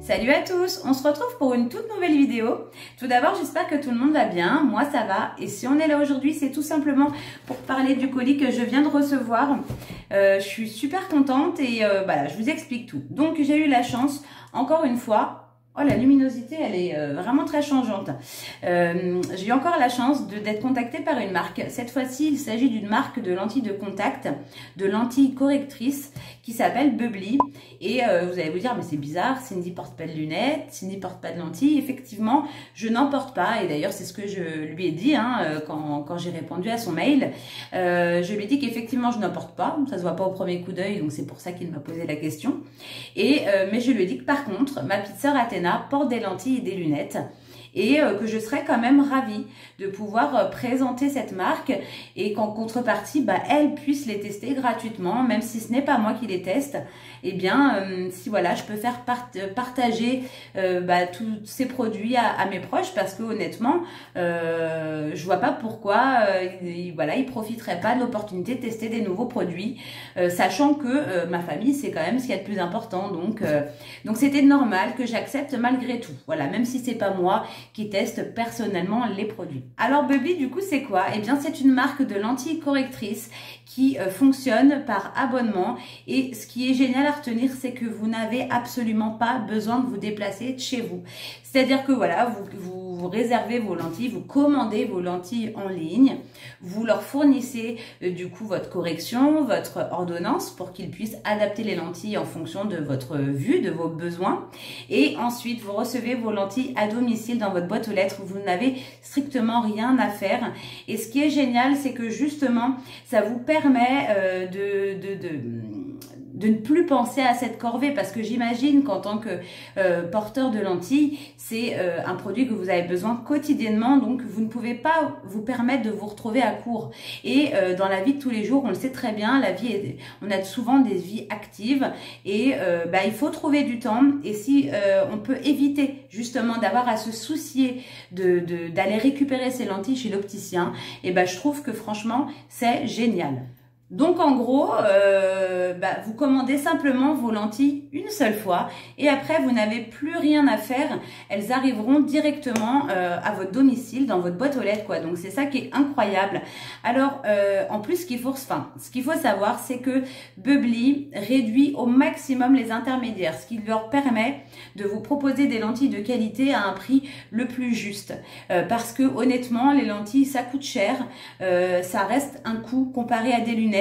Salut à tous, on se retrouve pour une toute nouvelle vidéo. Tout d'abord, j'espère que tout le monde va bien, moi ça va. Et si on est là aujourd'hui, c'est tout simplement pour parler du colis que je viens de recevoir. Je suis super contente et voilà, je vous explique tout. Donc j'ai eu la chance, encore une fois, oh la luminosité elle est vraiment très changeante. J'ai eu encore la chance d'être contactée par une marque. Cette fois-ci, il s'agit d'une marque de lentilles de contact, de lentilles correctrices qui s'appelle Bubbly. Et vous allez vous dire, mais c'est bizarre, Cindy porte pas de lunettes, Cindy porte pas de lentilles. Effectivement, je n'en porte pas. Et d'ailleurs, c'est ce que je lui ai dit quand j'ai répondu à son mail. Je lui ai dit qu'effectivement, je n'en porte pas. Ça se voit pas au premier coup d'œil, donc c'est pour ça qu'il m'a posé la question. Mais je lui ai dit que par contre, ma petite sœur Athéna porte des lentilles et des lunettes. Et que je serais quand même ravie de pouvoir présenter cette marque et qu'en contrepartie, elle puisse les tester gratuitement, même si ce n'est pas moi qui les teste. Eh bien, si voilà, je peux faire partager tous ces produits à mes proches parce que honnêtement, je vois pas pourquoi ils profiteraient pas de l'opportunité de tester des nouveaux produits, sachant que ma famille c'est quand même ce qu'il y a de plus important. Donc c'était normal que j'accepte malgré tout. Voilà, même si c'est pas moi qui teste personnellement les produits. Alors Bubbly, du coup, c'est quoi? Eh bien, c'est une marque de lentilles correctrices qui fonctionne par abonnement. Et ce qui est génial à retenir, c'est que vous n'avez absolument pas besoin de vous déplacer de chez vous. C'est-à-dire que voilà, vous réservez vos lentilles, vous commandez vos lentilles en ligne, vous leur fournissez du coup votre correction, votre ordonnance pour qu'ils puissent adapter les lentilles en fonction de votre vue, de vos besoins. Et ensuite, vous recevez vos lentilles à domicile dans votre boîte aux lettres. Vous n'avez strictement rien à faire. Et ce qui est génial, c'est que justement, ça vous permet de ne plus penser à cette corvée, parce que j'imagine qu'en tant que porteur de lentilles, c'est un produit que vous avez besoin quotidiennement, donc vous ne pouvez pas vous permettre de vous retrouver à court. Et dans la vie de tous les jours, on le sait très bien, on a souvent des vies actives et il faut trouver du temps. Et si on peut éviter justement d'avoir à se soucier d'aller récupérer ses lentilles chez l'opticien, et je trouve que franchement, c'est génial. Donc en gros, vous commandez simplement vos lentilles une seule fois et après vous n'avez plus rien à faire. Elles arriveront directement à votre domicile, dans votre boîte aux lettres, quoi. Donc c'est ça qui est incroyable. Alors en plus, ce qu'il faut savoir, c'est que Bubbly réduit au maximum les intermédiaires, ce qui leur permet de vous proposer des lentilles de qualité à un prix le plus juste. Parce que honnêtement, les lentilles ça coûte cher, ça reste un coût comparé à des lunettes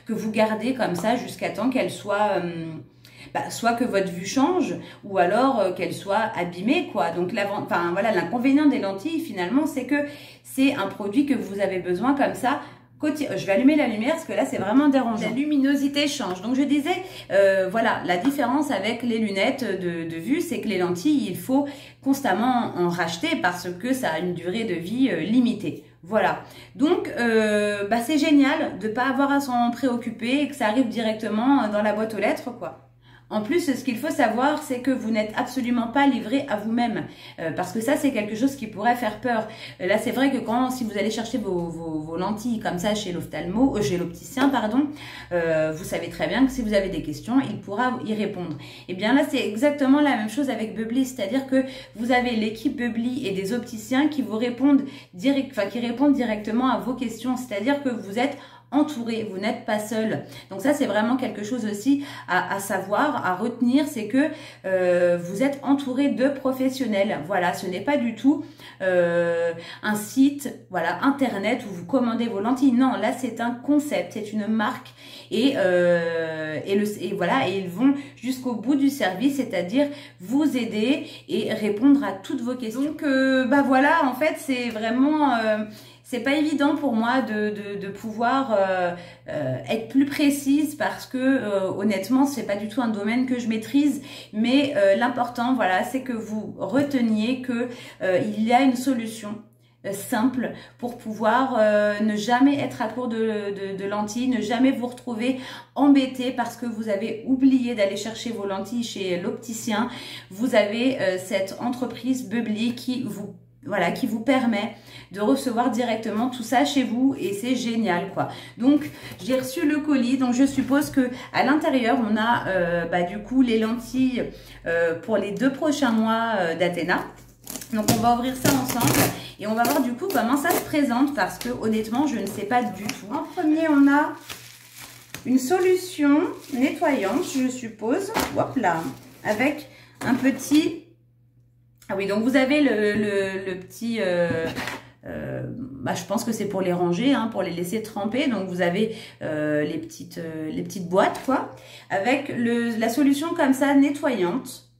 que vous gardez comme ça jusqu'à temps qu'elles soient soit que votre vue change ou alors qu'elles soient abîmées, quoi. Donc l'inconvénient des lentilles finalement, c'est que c'est un produit que vous avez besoin comme ça. Je vais allumer la lumière parce que là c'est vraiment dérangeant. La luminosité change. Donc je disais, voilà, la différence avec les lunettes de vue, c'est que les lentilles, il faut constamment en racheter parce que ça a une durée de vie limitée. Voilà, donc c'est génial de ne pas avoir à s'en préoccuper et que ça arrive directement dans la boîte aux lettres, quoi. En plus, ce qu'il faut savoir, c'est que vous n'êtes absolument pas livré à vous-même, parce que ça, c'est quelque chose qui pourrait faire peur. Là, c'est vrai que si vous allez chercher vos lentilles comme ça chez l'opticien, pardon, vous savez très bien que si vous avez des questions, il pourra y répondre. Et bien là, c'est exactement la même chose avec Bubbly, c'est-à-dire que vous avez l'équipe Bubbly et des opticiens qui vous répondent directement à vos questions, c'est-à-dire que vous êtes entouré, vous n'êtes pas seul. Donc ça, c'est vraiment quelque chose aussi à savoir, à retenir, c'est que vous êtes entouré de professionnels. Voilà, ce n'est pas du tout un site, voilà, internet où vous commandez vos lentilles. Non, là, c'est un concept, c'est une marque et ils vont jusqu'au bout du service, c'est-à-dire vous aider et répondre à toutes vos questions. Donc voilà, en fait, c'est vraiment c'est pas évident pour moi de pouvoir être plus précise parce que honnêtement c'est pas du tout un domaine que je maîtrise, mais l'important voilà, c'est que vous reteniez que il y a une solution simple pour pouvoir ne jamais être à court de lentilles, ne jamais vous retrouver embêté parce que vous avez oublié d'aller chercher vos lentilles chez l'opticien. Vous avez cette entreprise Bubbly qui vous voilà, qui vous permet de recevoir directement tout ça chez vous et c'est génial quoi. Donc j'ai reçu le colis, donc je suppose que à l'intérieur on a du coup les lentilles pour les 2 prochains mois d'Athéna. Donc on va ouvrir ça ensemble et on va voir du coup comment ça se présente parce que honnêtement je ne sais pas du tout. En premier on a une solution nettoyante je suppose, hop là, avec un petit... Ah oui, donc vous avez le petit... je pense que c'est pour les ranger, hein, pour les laisser tremper. Donc vous avez les petites boîtes, quoi, avec la solution comme ça, nettoyante.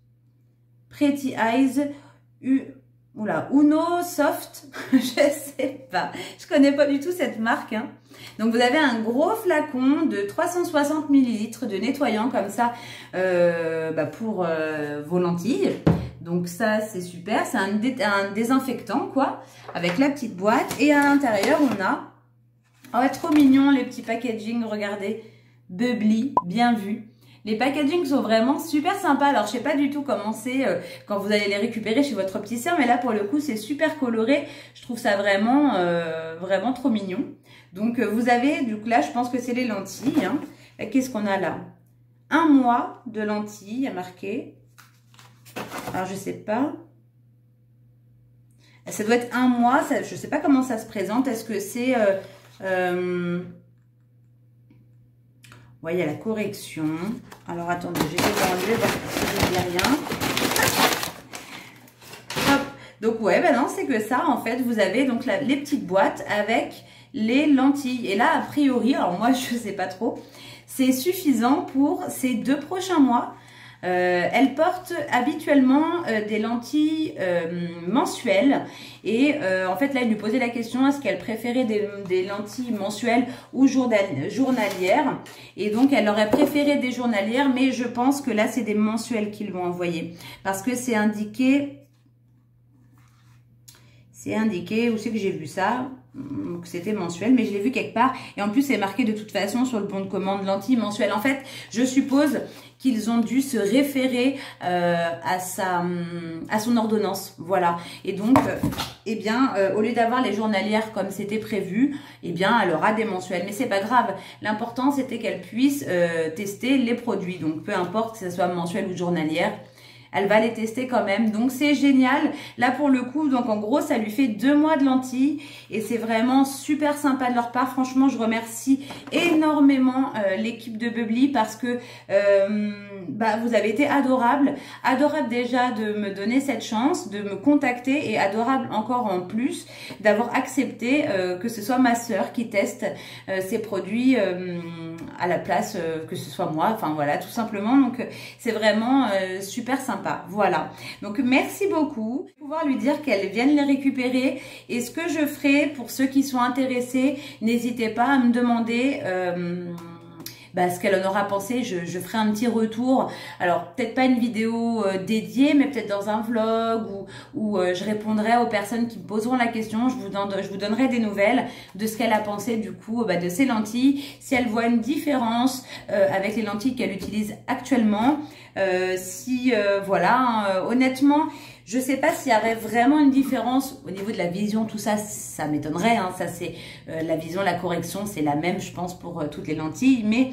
Pretty Eyes Uno Soft, je sais pas. Je connais pas du tout cette marque, hein. Donc vous avez un gros flacon de 360 ml de nettoyant comme ça pour vos lentilles. Donc ça c'est super, c'est un désinfectant quoi, avec la petite boîte. Et à l'intérieur on a, oh trop mignon les petits packaging, regardez, Bubbly, bien vu. Les packaging sont vraiment super sympas. Alors je sais pas du tout comment c'est quand vous allez les récupérer chez votre opticien, mais là pour le coup c'est super coloré. Je trouve ça vraiment vraiment trop mignon. Donc vous avez, du coup là je pense que c'est les lentilles, hein. Qu'est-ce qu'on a là? 1 mois de lentilles, il y a marqué. Alors, je sais pas. Ça doit être 1 mois. Ça, je sais pas comment ça se présente. Est-ce que c'est... ouais, il y a la correction. Alors, attendez, je vais l'enlever parce que je ne dis rien. Hop. Donc, ouais, ben non, c'est que ça. En fait, vous avez donc les petites boîtes avec les lentilles. Et là, a priori, alors moi, je sais pas trop, c'est suffisant pour ces 2 prochains mois. Elle porte habituellement des lentilles mensuelles et en fait là il lui posait la question est-ce qu'elle préférait des lentilles mensuelles ou journalières et donc elle aurait préféré des journalières mais je pense que là c'est des mensuelles qu'ils vont envoyer parce que c'est indiqué où c'est que j'ai vu ça, que c'était mensuel, mais je l'ai vu quelque part. Et en plus, c'est marqué de toute façon sur le bon de commande lentilles mensuelles. En fait, je suppose qu'ils ont dû se référer à son ordonnance. Voilà. Et donc, au lieu d'avoir les journalières comme c'était prévu, elle aura des mensuelles. Mais c'est pas grave. L'important, c'était qu'elle puisse tester les produits. Donc, peu importe que ce soit mensuel ou journalière. Elle va les tester quand même. Donc, c'est génial. Là, pour le coup, donc en gros, ça lui fait 2 mois de lentilles. Et c'est vraiment super sympa de leur part. Franchement, je remercie énormément l'équipe de Bubbly parce que vous avez été adorables. Adorable déjà de me donner cette chance, de me contacter et adorable encore en plus d'avoir accepté que ce soit ma sœur qui teste ces produits à la place que ce soit moi. Enfin, voilà, tout simplement. Donc, c'est vraiment super sympa. Voilà, donc merci beaucoup. Je vais pouvoir lui dire qu'elle vienne les récupérer et ce que je ferai pour ceux qui sont intéressés, n'hésitez pas à me demander ce qu'elle en aura pensé. Je ferai un petit retour, alors peut-être pas une vidéo dédiée mais peut-être dans un vlog où je répondrai aux personnes qui me poseront la question. Je vous donnerai des nouvelles de ce qu'elle a pensé du coup de ces lentilles, si elle voit une différence avec les lentilles qu'elle utilise actuellement. Honnêtement, je sais pas s'il y aurait vraiment une différence au niveau de la vision, tout ça, ça m'étonnerait. Hein, ça c'est la vision, la correction, c'est la même, je pense, pour toutes les lentilles. Mais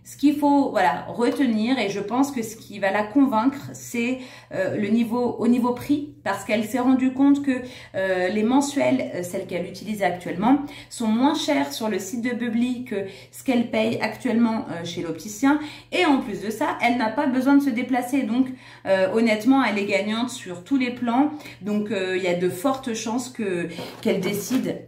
ce qu'il faut retenir, et je pense que ce qui va la convaincre, c'est au niveau prix, parce qu'elle s'est rendue compte que les mensuelles, celles qu'elle utilise actuellement, sont moins chères sur le site de Bubbly que ce qu'elle paye actuellement chez l'opticien. Et en plus de ça, elle n'a pas besoin de se déplacer. Donc honnêtement, elle est gagnante sur tous les plans. Donc il y a de fortes chances qu'elle décide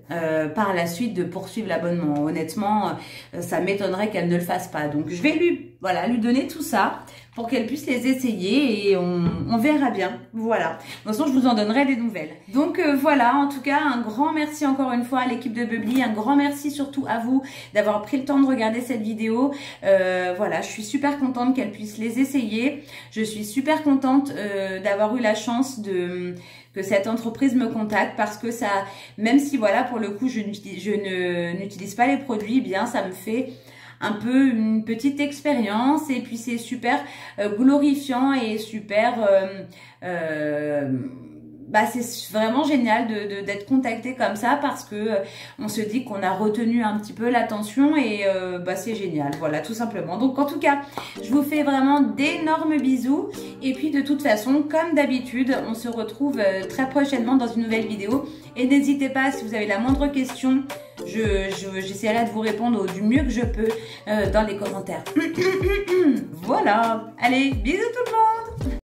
par la suite de poursuivre l'abonnement. Honnêtement, ça m'étonnerait qu'elle ne le fasse pas. Donc je vais lui donner tout ça pour qu'elle puisse les essayer et on verra bien. Voilà. De toute façon, je vous en donnerai des nouvelles. Donc voilà, en tout cas, un grand merci encore une fois à l'équipe de Bubbly. Un grand merci surtout à vous d'avoir pris le temps de regarder cette vidéo. Je suis super contente qu'elle puisse les essayer. Je suis super contente d'avoir eu la chance que cette entreprise me contacte parce que ça, même si pour le coup, je n'utilise pas les produits, bien ça me fait un peu une petite expérience et puis c'est super glorifiant et super bah c'est vraiment génial d'être contacté comme ça parce que on se dit qu'on a retenu un petit peu l'attention et bah c'est génial, voilà, tout simplement. Donc en tout cas, je vous fais vraiment d'énormes bisous et puis de toute façon, comme d'habitude, on se retrouve très prochainement dans une nouvelle vidéo et n'hésitez pas, si vous avez la moindre question, j'essaierai de vous répondre du mieux que je peux dans les commentaires. Voilà, allez, bisous tout le monde.